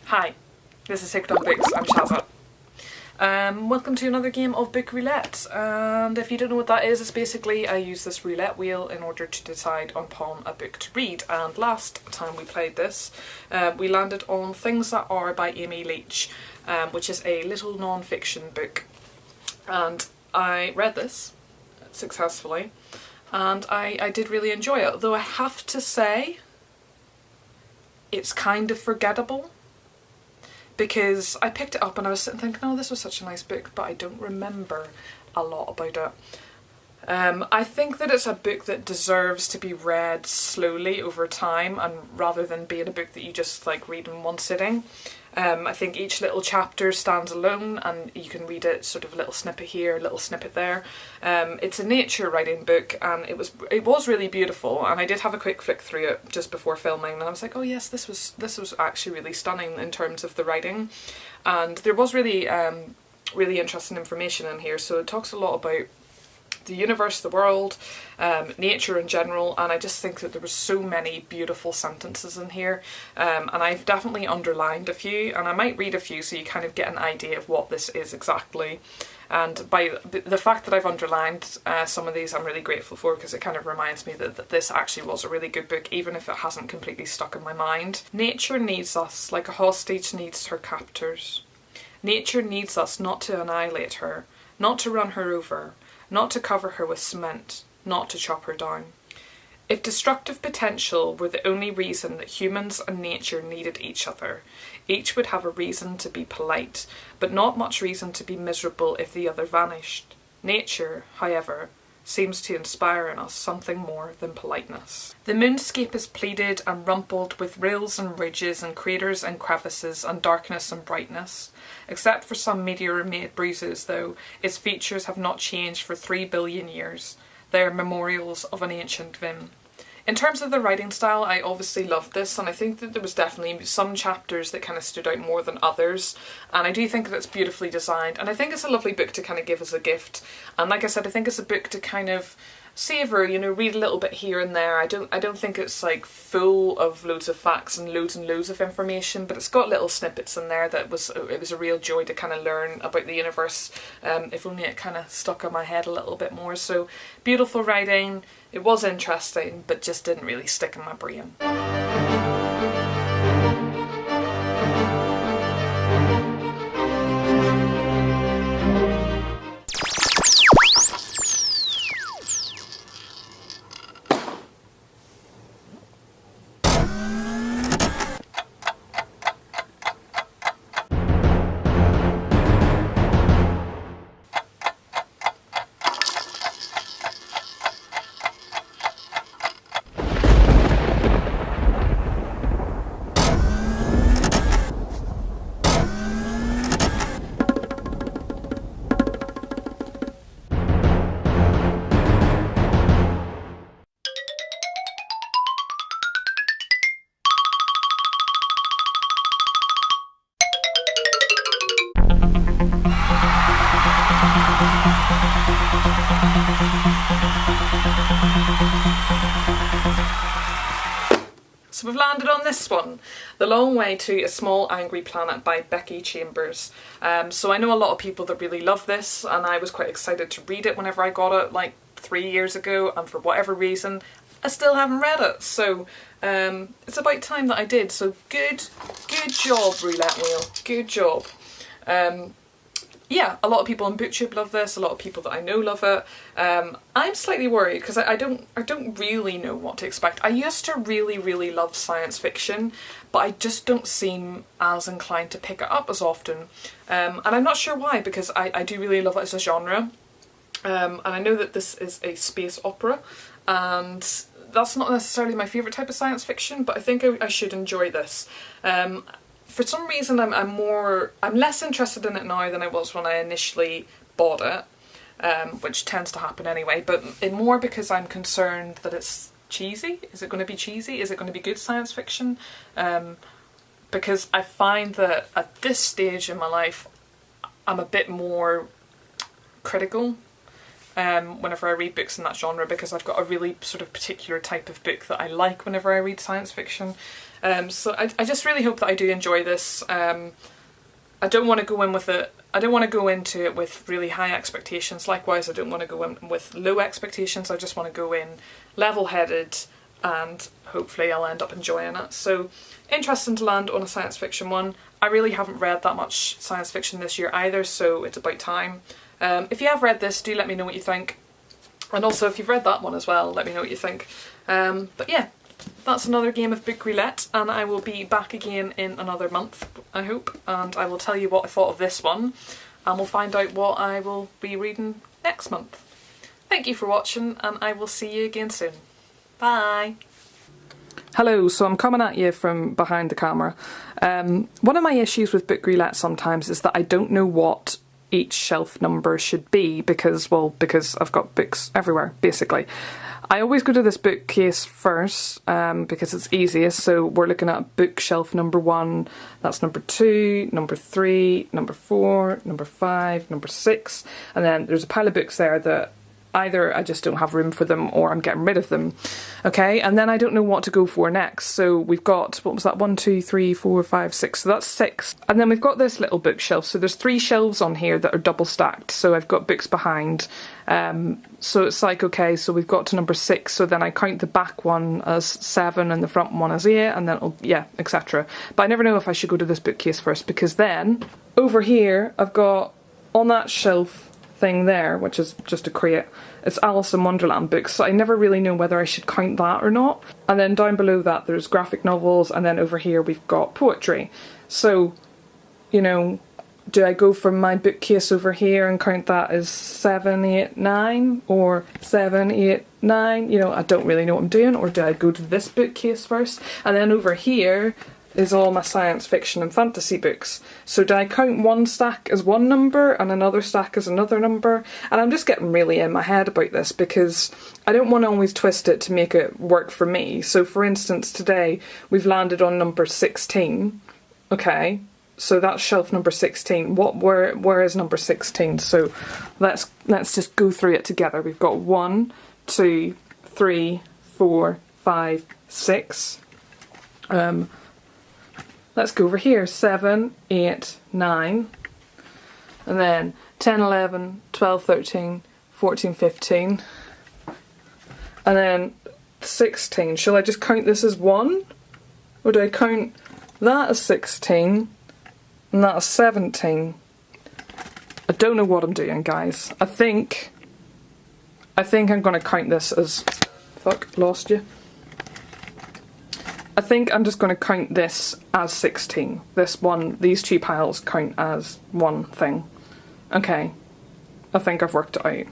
Hi, this is Sacred on Books, I'm Shazza. Welcome to another game of Book Roulette, and if you don't know what that is, it's basically I use this roulette wheel in order to decide upon a book to read, and last time we played this we landed on Things That Are by Amy Leach, which is a little non-fiction book, and I read this successfully and I did really enjoy it, though I have to say it's kind of forgettable. Because I picked it up and I was sitting thinking, oh, this was such a nice book, but I don't remember a lot about it. I think that it's a book that deserves to be read slowly over time, and rather than being a book that you just like read in one sitting. I think each little chapter stands alone and you can read it sort of a little snippet here, a little snippet there. It's a nature writing book, and it was really beautiful, and I did have a quick flick through it just before filming and I was like, oh yes, this was actually really stunning in terms of the writing, and there was really really interesting information in here. So it talks a lot about the universe, the world, nature in general, and I just think that there were so many beautiful sentences in here, and I've definitely underlined a few, and I might read a few so you kind of get an idea of what this is exactly. And by the fact that I've underlined some of these, I'm really grateful for, because it kind of reminds me that this actually was a really good book, even if it hasn't completely stuck in my mind. Nature needs us like a hostage needs her captors. Nature needs us not to annihilate her, not to run her over, not to cover her with cement, not to chop her down. If destructive potential were the only reason that humans and nature needed each other, each would have a reason to be polite, but not much reason to be miserable if the other vanished. Nature, however, seems to inspire in us something more than politeness. The moonscape is pleated and rumpled with rills and ridges and craters and crevices and darkness and brightness. Except for some meteor-made bruises, though, its features have not changed for 3 billion years. They are memorials of an ancient vim. In terms of the writing style, I obviously loved this, and I think that there was definitely some chapters that kind of stood out more than others, and I do think that it's beautifully designed, and I think it's a lovely book to kind of give as a gift. And like I said, I think it's a book to kind of savour, you know, read a little bit here and there. I don't think it's like full of loads of facts and loads of information, but it's got little snippets in there that it was a real joy to kind of learn about the universe, if only it kind of stuck in my head a little bit more. So beautiful writing, it was interesting, but just didn't really stick in my brain. So we've landed on this one, The Long Way to a Small Angry Planet by Becky Chambers. So I know a lot of people that really love this, and I was quite excited to read it whenever I got it like 3 years ago, and for whatever reason I still haven't read it, so it's about time that I did. So good job, Roulette Wheel, good job. Yeah, a lot of people on BookTube love this, a lot of people that I know love it. I'm slightly worried because I don't really know what to expect. I used to really love science fiction, but I just don't seem as inclined to pick it up as often. And I'm not sure why, because I do really love it as a genre. And I know that this is a space opera, and that's not necessarily my favourite type of science fiction, but I think I should enjoy this. For some reason I'm less interested in it now than I was when I initially bought it, which tends to happen anyway, but more because I'm concerned that it's cheesy. Is it going to be cheesy? Is it going to be good science fiction? Because I find that at this stage in my life I'm a bit more critical whenever I read books in that genre, because I've got a really sort of particular type of book that I like whenever I read science fiction. So I just really hope that I do enjoy this. I don't want to go in with it. I don't want to go into it with really high expectations. Likewise, I don't want to go in with low expectations. I just want to go in level-headed, and hopefully I'll end up enjoying it. So, interesting to land on a science fiction one. I really haven't read that much science fiction this year either, so it's about time. If you have read this, do let me know what you think. And also, if you've read that one as well, let me know what you think. But yeah, that's another game of Book Roulette, and I will be back again in another month, I hope, and I will tell you what I thought of this one, and we'll find out what I will be reading next month. Thank you for watching, and I will see you again soon. Bye! Hello, so I'm coming at you from behind the camera. One of my issues with Book Roulette sometimes is that I don't know what each shelf number should be because I've got books everywhere, basically. I always go to this bookcase first because it's easiest, so we're looking at bookshelf number 1, that's number 2, number 3, number 4, number 5, number 6, and then there's a pile of books there that either I just don't have room for them or I'm getting rid of them. Okay, and then I don't know what to go for next. So we've got, what was that, 1, 2, 3, 4, 5, 6, so that's 6. And then we've got this little bookshelf, so there's 3 shelves on here that are double stacked, so I've got books behind. So it's like, okay, so we've got to number 6, so then I count the back one as 7 and the front one as 8, and then, yeah, etc. But I never know if I should go to this bookcase first, because then, over here, I've got, on that shelf thing there, which is just a crate, it's Alice in Wonderland books, so I never really know whether I should count that or not. And then down below that there's graphic novels, and then over here we've got poetry. So, you know, do I go from my bookcase over here and count that as 7, 8, 9, or 7, 8, 9? You know, I don't really know what I'm doing. Or do I go to this bookcase first? And then over here is all my science fiction and fantasy books. So do I count one stack as one number and another stack as another number? And I'm just getting really in my head about this because I don't want to always twist it to make it work for me. So for instance, today we've landed on number 16. Okay, so that's shelf number 16. Where is number 16? So let's just go through it together. We've got 1, 2, 3, 4, 5, 6. Let's go over here, 7, 8, 9, and then 10, 11, 12, 13, 14, 15, and then 16. Shall I just count this as 1? Or do I count that as 16 and that as 17? I don't know what I'm doing, guys. I think I'm going to count this as... Fuck, lost you. I think I'm just going to count this as 16. These 2 piles count as one thing. Okay, I think I've worked it out.